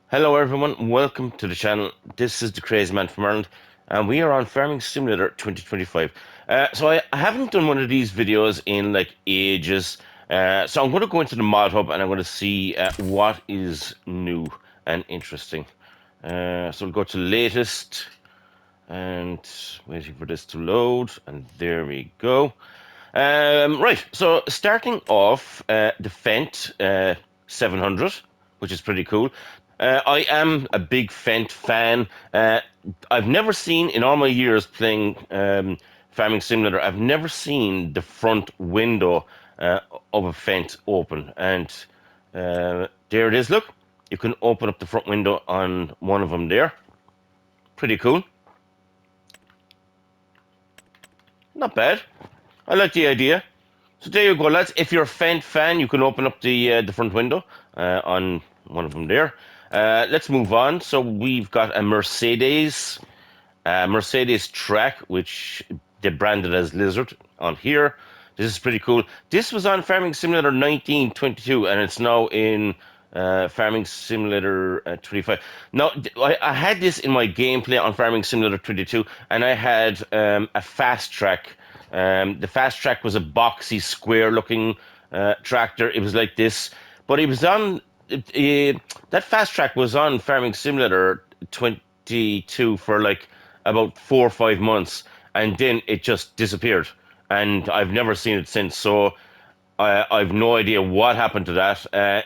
Hello everyone, welcome to the channel. This is the Crazy Man from Ireland, and we are on Farming Simulator 2025. I haven't done one of these videos in like ages, so I'm going to go into the mod hub and I'm going to see what is new and interesting. So we'll go to latest and waiting for this to load, and there we go. Right, so starting off, the Fendt 700, which is pretty cool. I am a big Fendt fan. I've never seen, in all my years playing Farming Simulator, I've never seen the front window uh, of a Fendt open. And there it is, look. You can open up the front window on one of them there. Pretty cool. Not bad. I like the idea. So there you go, lads. If you're a Fendt fan, you can open up the front window on one of them there. Let's move on. So we've got a Mercedes track, which they branded as Lizard on here. This is pretty cool. This was on Farming Simulator 1922, and it's now in Farming Simulator 25. Now, I had this in my gameplay on Farming Simulator 22, and I had a fast track. The fast track was a boxy, square-looking tractor. It was like this, but it was on. That fast track was on Farming Simulator 22 for like about 4 or 5 months, and then it just disappeared, and I've never seen it since. So I've no idea what happened to that. I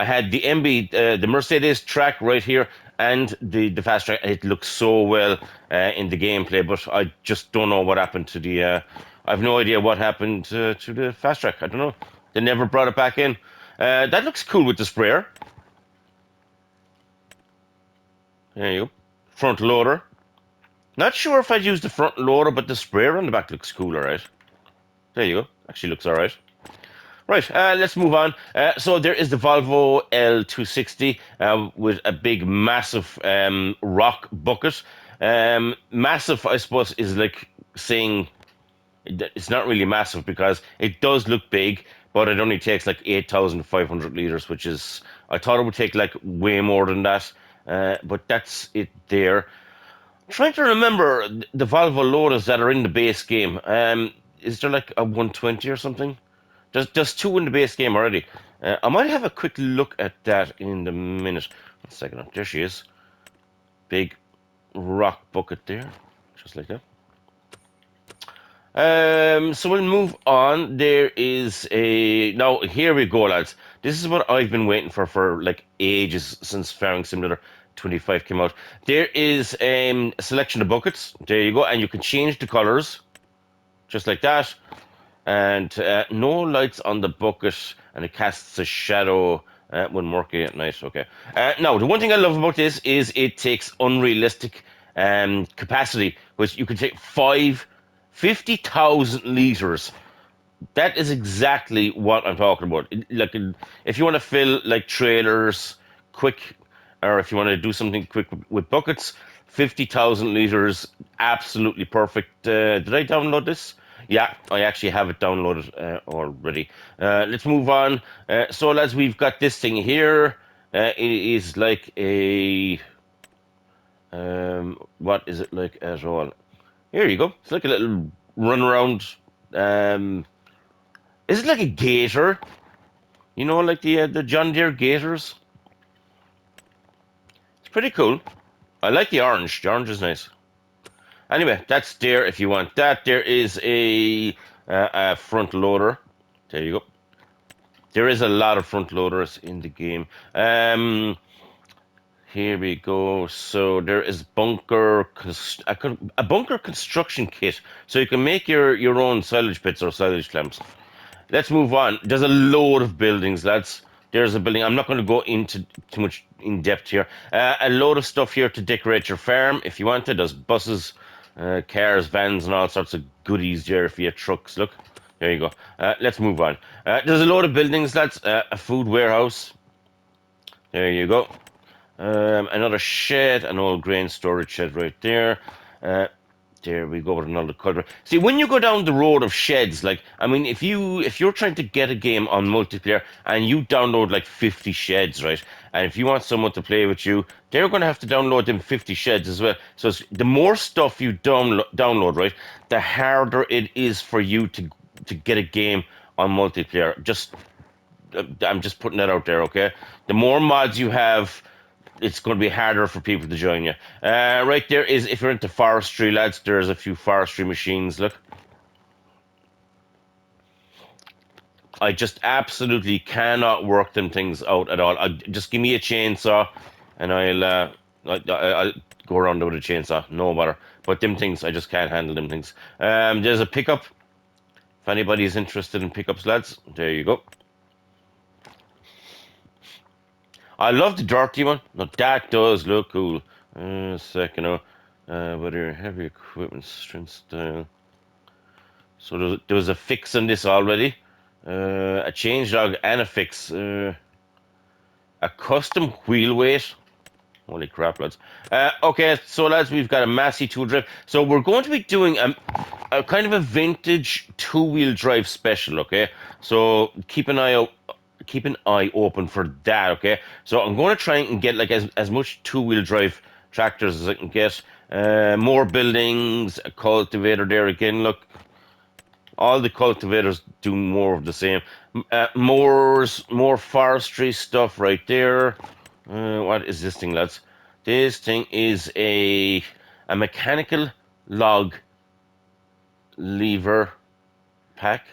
had the the Mercedes track right here, and the fast track. It looks so well in the gameplay, but I just don't know what happened to the. I've no idea what happened to the fast track. I don't know. They never brought it back in. That looks cool with the sprayer. There you go. Front loader. Not sure if I'd use the front loader, but the sprayer on the back looks cool, alright. There you go. Actually looks alright. Right, let's move on. So there is the Volvo L260 with a big, massive rock bucket. Massive, I suppose, is like saying it's not really massive because it does look big, but it only takes like 8,500 liters, which is, I thought it would take like way more than that, but that's it there. Trying to remember the Volvo Lotus that are in the base game. Is there like a 120 or something? There's two in the base game already. I might have a quick look at that in the minute. 1 second. There she is. Big rock bucket there, just like that. So we'll move on. There is a now. Here we go, lads. This is what I've been waiting for like ages since Farming Simulator 25 came out. There is a selection of buckets. There you go, and you can change the colors just like that. And no lights on the bucket, and it casts a shadow when working at night. Okay. Now, the one thing I love about this is it takes unrealistic capacity, which you can take 50,000 liters. That is exactly what I'm talking about. Like, if you want to fill like trailers quick, or if you want to do something quick with buckets, 50,000 liters, absolutely perfect. Did I download this? Yeah, I actually have it downloaded already. Let's move on. So, lads, we've got this thing here. It is like a what is it like at all? Here you go. It's like a little run around. Um, is it like a gator? You know, like the John Deere gators. It's pretty cool. I like the orange. The orange is nice. Anyway, that's there if you want that. There is a front loader. There you go. There is a lot of front loaders in the game. Here we go. So there is a bunker construction kit, so you can make your own silage pits or silage clamps. Let's move on. There's a load of buildings, lads. There's a building. I'm not going to go into too much in depth here. A load of stuff here to decorate your farm if you want it. There's buses, cars, vans, and all sorts of goodies there for your trucks. Look, there you go. Let's move on. There's a load of buildings, lads. A food warehouse. There you go. Another shed, an old grain storage shed right there. Uh, There we go with another color. See, when you go down the road of sheds, like I mean, if you're trying to get a game on multiplayer and you download like 50 sheds, right? And if you want someone to play with you, they're going to have to download them 50 sheds as well. So the more stuff you download, right, the harder it is for you to get a game on multiplayer. I'm just putting that out there, okay? The more mods you have, it's going to be harder for people to join you. Right there is, if you're into forestry, lads, there's a few forestry machines. Look, I just absolutely cannot work them things out at all. Just give me a chainsaw, and I'll go around with a chainsaw, no matter. But them things, I just can't handle them things. There's a pickup. If anybody's interested in pickups, lads, there you go. I love the dirty one. Now that does look cool. Second, whether heavy equipment strength style. So there was a fix on this already. A changelog and a fix. A custom wheel weight. Holy crap, lads. Okay, so lads, we've got a Massey 2 drive. So we're going to be doing a kind of a vintage two-wheel drive special, okay? So keep an eye out. Keep an eye open for that, okay? So I'm going to try and get like as much two-wheel drive tractors as I can get. More buildings, a cultivator there again. Look, all the cultivators do more of the same. More forestry stuff right there. What is this thing, lads? This thing is a mechanical log lever pack.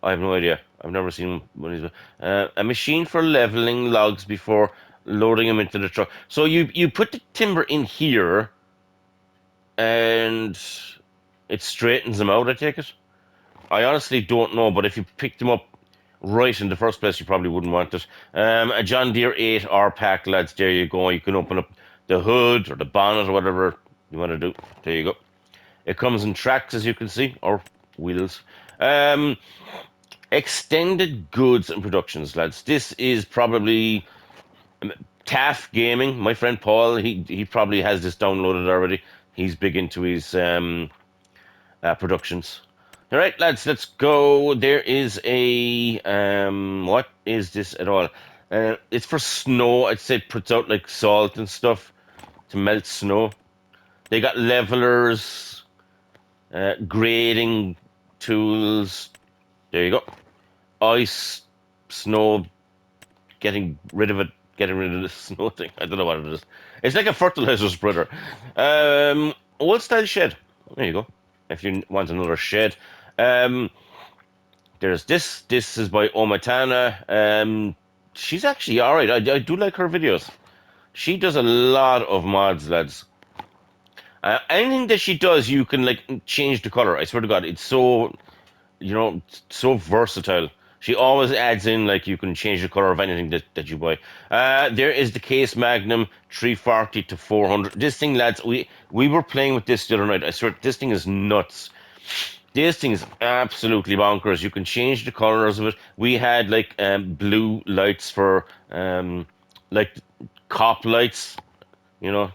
I have no idea. I've never seen one of these. A machine for leveling logs before loading them into the truck. So you put the timber in here, and it straightens them out. I take it. I honestly don't know, but if you picked them up right in the first place, you probably wouldn't want it. A John Deere 8R pack, lads. There you go. You can open up the hood or the bonnet or whatever you want to do. There you go. It comes in tracks, as you can see, or wheels. Extended goods and productions, lads. This is probably TAF Gaming. My friend Paul, he probably has this downloaded already. He's big into his productions. All right, lads, let's go. There is a what is this at all? It's for snow. I'd say it puts out like salt and stuff to melt snow. They got levelers, grading tools. There you go. Ice, snow, getting rid of the snow thing. I don't know what it is. It's like a fertilizer spreader. Old style shed. There you go. If you want another shed. Um, there's this. This is by Omatana. She's actually alright. I do like her videos. She does a lot of mods, lads. Anything that she does, you can like change the color. I swear to God, it's so so versatile. She always adds in like you can change the color of anything that you buy. There is the Case Magnum 340 to 400. This thing, lads, we were playing with this the other night. I swear, this thing is nuts. This thing is absolutely bonkers. You can change the colors of it. We had like blue lights for like cop lights, you know,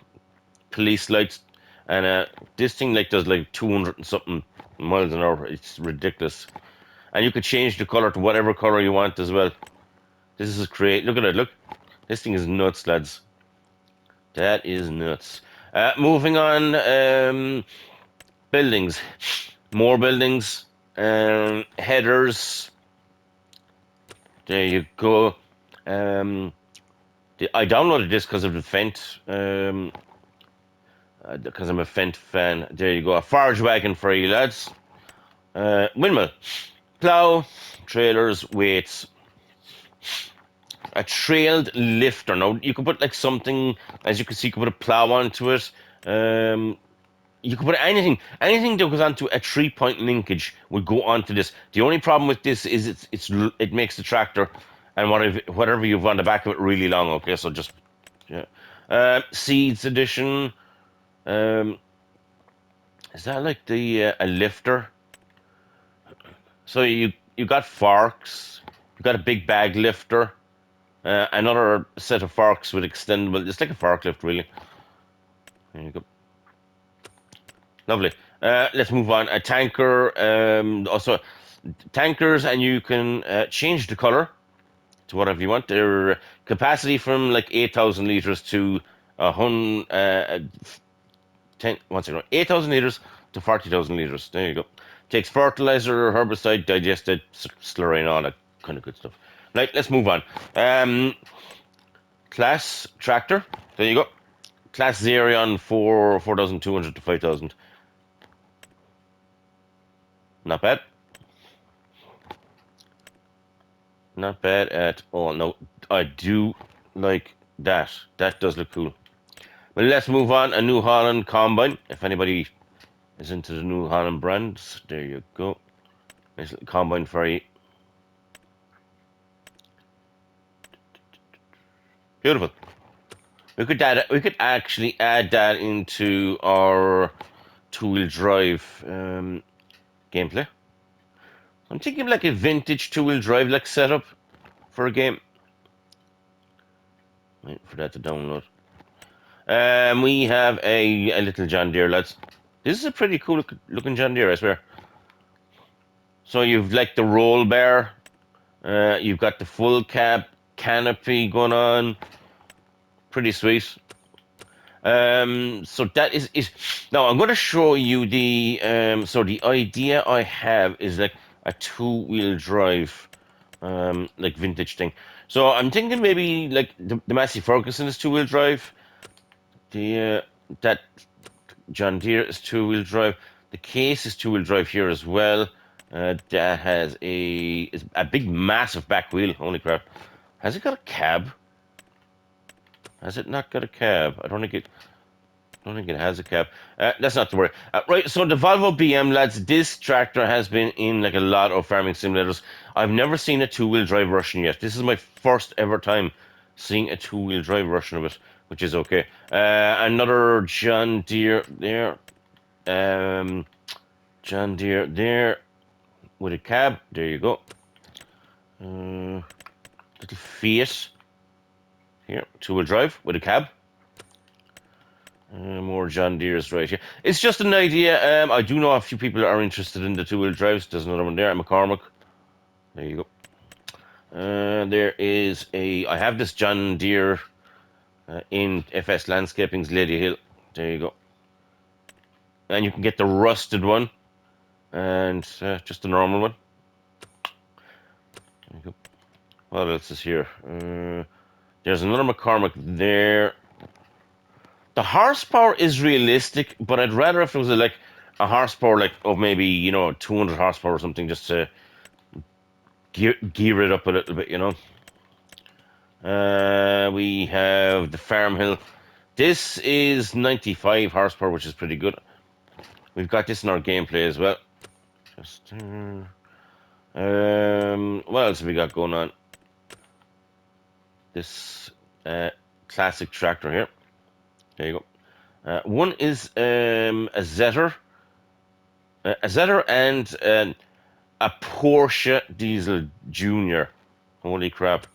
police lights, and this thing like does like 200 and something miles an hour. It's ridiculous. And you could change the color to whatever color you want as well. This is great. Look at it. Look, this thing is nuts, lads. That is nuts. Moving on. Buildings. More buildings. Headers. There you go. I downloaded this because of the Fent. Because I'm a Fent fan. There you go. A forage wagon for you, lads. Windmill. Plow. Trailers. Weights. A trailed lifter. Now, you can put like something, as you can see, you can put a plow onto it. You can put anything that goes onto a 3-point linkage would go onto this. The only problem with this is it makes the tractor and whatever you've on the back of it really long. Okay, so just yeah. Seeds edition. Is that like the a lifter? So you got forks. You got a big bag lifter. Another set of forks with extendable. It's like a forklift, really. There you go. Lovely. Let's move on. A tanker, also tankers, and you can change the color to whatever you want. Their capacity from like 8,000 liters to a hundred, 8,000 liters to 40,000 liters. There you go. Takes fertilizer, herbicide, digested, slurry, all that kind of good stuff. Right, let's move on. Um, Class tractor. There you go. Class Xerion for 4,200 to 5,000. Not bad. Not bad at all. No, I do like that. That does look cool. Well, let's move on. A New Holland combine. If anybody is into the New Holland brands, there you go. Nice little combine for you. Beautiful. We could actually add that into our two-wheel drive gameplay. I'm thinking like a vintage two-wheel drive like setup for a game. Wait for that to download. We have a little John Deere, lads. This is a pretty cool looking John Deere, I swear. So you've like the roll bar, you've got the full cab canopy going on, pretty sweet. So that is now I'm going to show you the so the idea I have is like a two-wheel drive like vintage thing. So I'm thinking maybe like the Massey Ferguson is two-wheel drive. The that John Deere is two-wheel drive. The Case is two-wheel drive here as well. That has is a big, massive back wheel. Holy crap! Has it got a cab? Has it not got a cab? I don't think it has a cab. That's not to worry. Right, so the Volvo BM, lads, this tractor has been in like a lot of farming simulators. I've never seen a two-wheel drive version yet. This is my first ever time seeing a two-wheel drive version of it, which is okay. Another John Deere there. Um, John Deere there with a cab. There you go. Little Fiat here, two-wheel drive with a cab. More John Deere's right here. It's just an idea. I do know a few people are interested in the two-wheel drives. There's another one there, a McCormick. There you go. There is a. I have this John Deere in FS Landscaping's Lady Hill. There you go. And you can get the rusted one and just the normal one. There you go. What else is here? There's another McCormick there. The horsepower is realistic, but I'd rather if it was like a horsepower like of maybe 200 horsepower or something, just to gear it up a little bit. We have the Farm Hill. This is 95 horsepower, which is pretty good. We've got this in our gameplay as well. Just what else have we got going on? This classic tractor here. There you go. One is a Zetter. A Zetter and a Porsche Diesel Junior. Holy crap.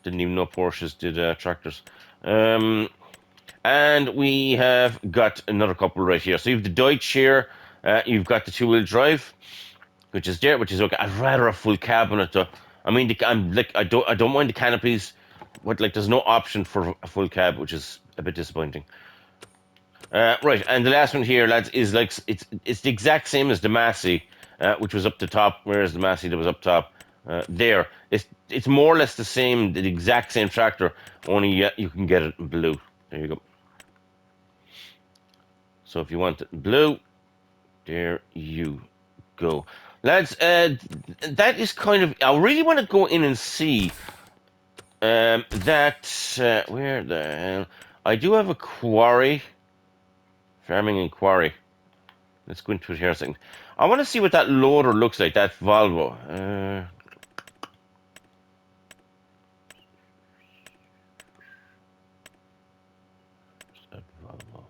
Didn't even know Porsches did tractors. And we have got another couple right here. So you have the Deutsch here. You've got the two-wheel drive, which is there, which is okay. I'd rather a full cab on it though. I mean, I don't mind the canopies, but like there's no option for a full cab, which is a bit disappointing. Right, and the last one here, lads, is like it's the exact same as the Massey, which was up the top. Whereas the Massey that was up top there, it's more or less the exact same tractor. Only you can get it in blue. There you go. So if you want it in blue, there you go, lads. That is kind of. I really want to go in and see that. Where the hell? I do have a quarry, farming and quarry. Let's go into it here a second. I want to see what that loader looks like, that Volvo. That Volvo.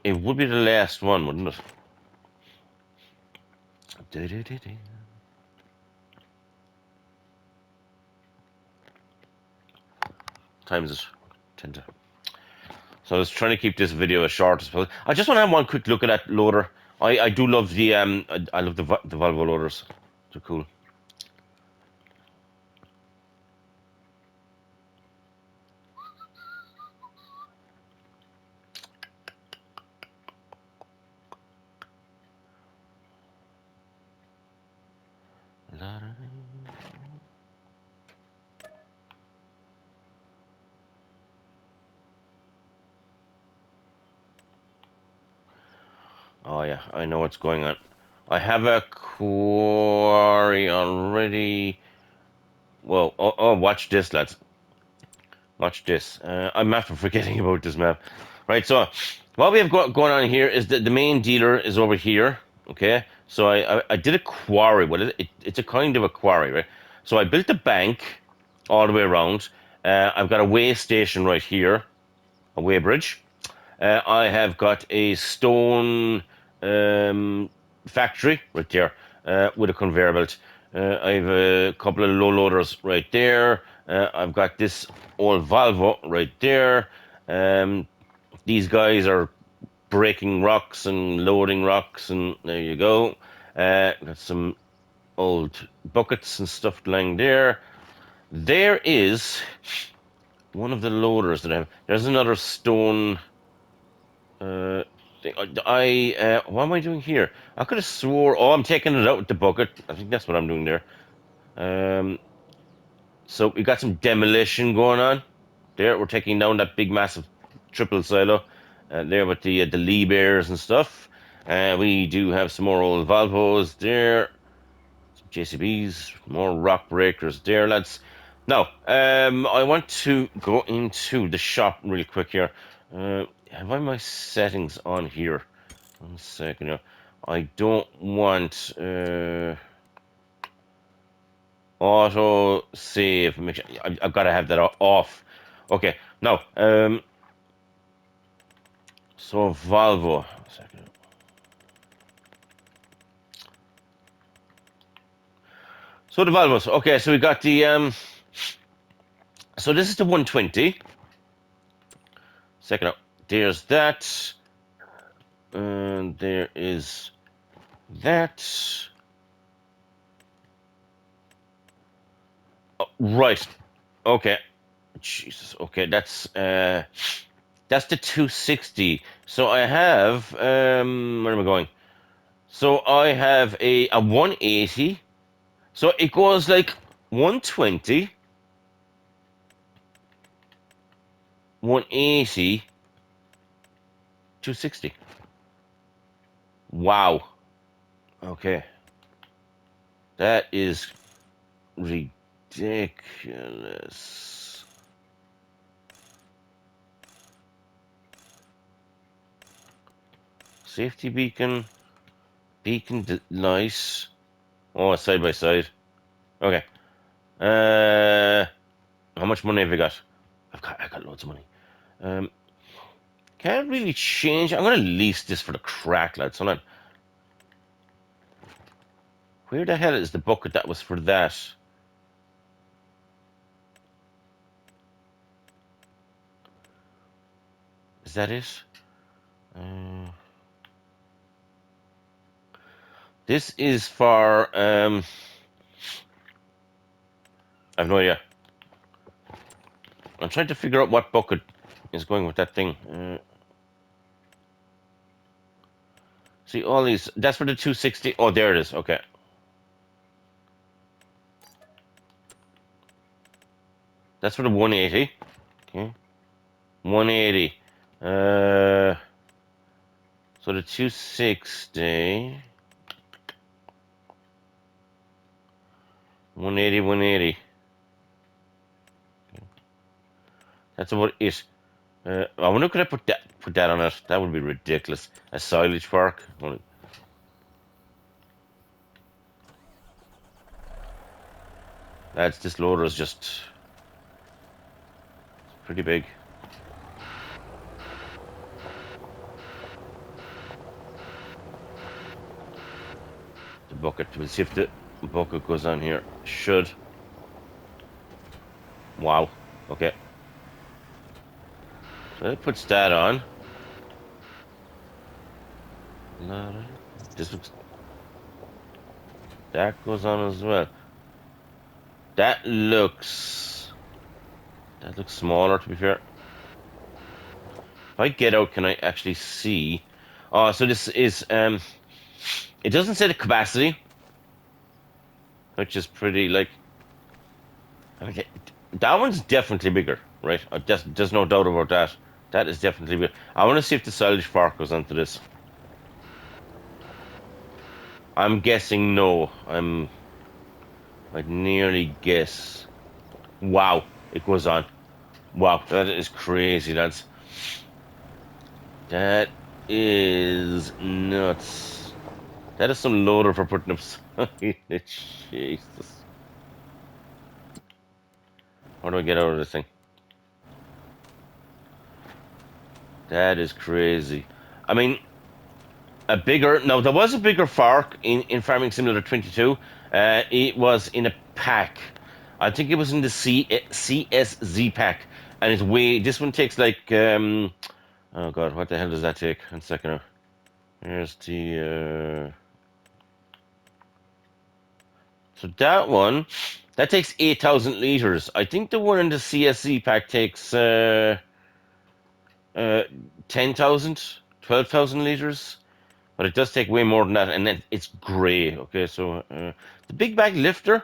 It would be the last one, wouldn't it? times it? 10 to. So I was trying to keep this video as short as possible. I just want to have one quick look at that loader. I do love the I love the Volvo loaders. They're cool. Oh yeah, I know what's going on. I have a quarry already. Whoa! Oh, watch this, lads. Watch this. I'm after forgetting about this map. Right, so what we have going on here is that the main dealer is over here. Okay, so I did a quarry. It's a kind of a quarry, right? So I built a bank all the way around. I've got a way station right here, a way bridge. I have got a stone factory right there with a conveyor belt. I have a couple of low loaders right there. I've got this old Volvo right there. Um, these guys are breaking rocks and loading rocks, and there you go. Got some old buckets and stuff lying there. There is one of the loaders that I have. There's another stone. Uh, what am I doing here? I could have swore. Oh, I'm taking it out with the bucket. I think that's what I'm doing there. Um, so we got some demolition going on. There, we're taking down that big, massive triple silo. There with the Lee Bears and stuff. We do have some more old Volvos there. Some JCBs, more rock breakers there, lads. Now, I want to go into the shop really quick here. Have I my settings on here? 1 second now. I don't want auto save. Make sure, I've got to have that off. Okay, now so Volvo. 1 second. So the Volvos. Okay, so we got the so this is the 120. Second up, there's that, and there is that. Oh, right. Okay. Jesus. Okay, that's the 260. So I have where am I going? So I have a 180. So it goes like 120, 180, 260. Wow. Okay. That is ridiculous. Safety beacon. Nice. Oh, side by side. Okay. How much money have we got? I got loads of money. Um, can't really change. I'm gonna lease this for the crack, lads. Hold on. Where the hell is the bucket that was for that? Is that it? This is for I have no idea. I'm trying to figure out what bucket is going with that thing. See all these. That's for the 260. Oh, there it is. Okay. That's for the 180. Okay. 180. So the 260. 180, 180. That's about it. I wonder could I put that on it? That would be ridiculous. A silage park. That's this loader is just pretty big. The bucket. We'll see if the bucket goes on here. Should. Wow. Okay. So that puts that on. This looks, that goes on as well. That looks smaller, to be fair. If I get out, can I actually see? Oh, so this is it doesn't say the capacity, which is pretty like. Okay, that one's definitely bigger, right? There's no doubt about that. That is definitely bigger. I want to see if the silage park goes onto this. I'm guessing no. I'd nearly guess. Wow, it goes on. Wow, that is crazy. That is nuts. That is some loader for putting up silage. Jesus. How do I get out of this thing? That is crazy. I mean, a bigger. No, there was a bigger fork in Farming Simulator 22. It was in a pack. I think it was in the CSZ pack, and it's way. This one takes like. Oh God, what the hell does that take? One second. Here's the. So that one, that takes 8,000 liters. I think the one in the CSZ pack takes uh, 10,000, 12,000 liters. But it does take way more than that, and then it's grey. Okay, so the big bag lifter,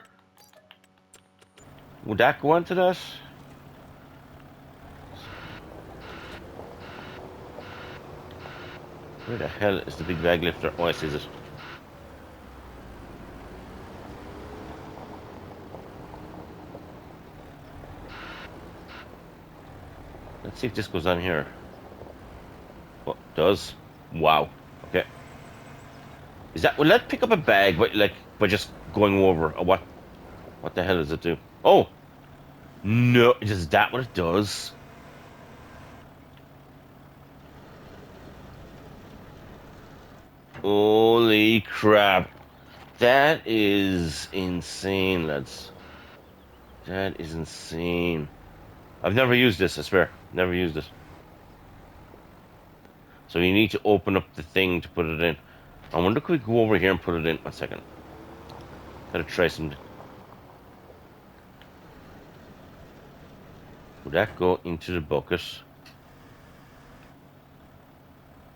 would that go onto that? Where the hell is the big bag lifter? Oh, I see it. Let's see if this goes on here. Oh, it does. Wow. Okay. Is that, will that pick up a bag, but like by just going over? Or what? What the hell does it do? Oh no! Is that what it does? Holy crap! That is insane, lads. That is insane. I've never used this, I swear. Never used it. So you need to open up the thing to put it in. I wonder if we go over here and put it in. One second. Gotta try something. Would that go into the bucket?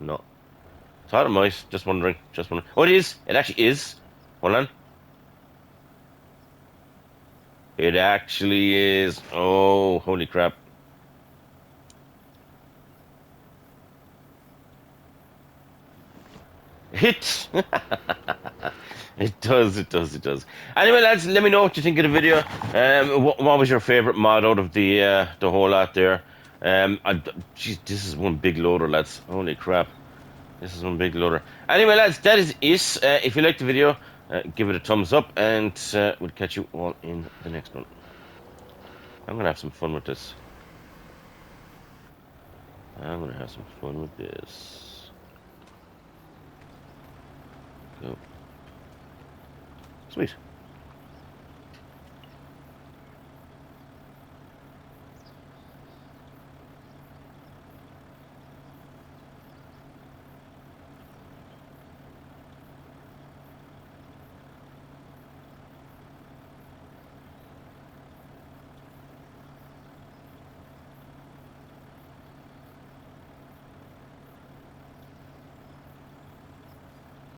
No. Thought it might. Just wondering. Just wondering. Oh, it is. It actually is. Hold on. It actually is. Oh, holy crap. Hit! It does, it does, it does. Anyway, lads, let me know what you think of the video. What was your favorite mod out of the whole lot there? Geez, this is one big loader, lads. Holy crap. This is one big loader. Anyway, lads, that is it. If you liked the video, give it a thumbs up, and we'll catch you all in the next one. I'm gonna have some fun with this. I'm gonna have some fun with this. Go. Sweet.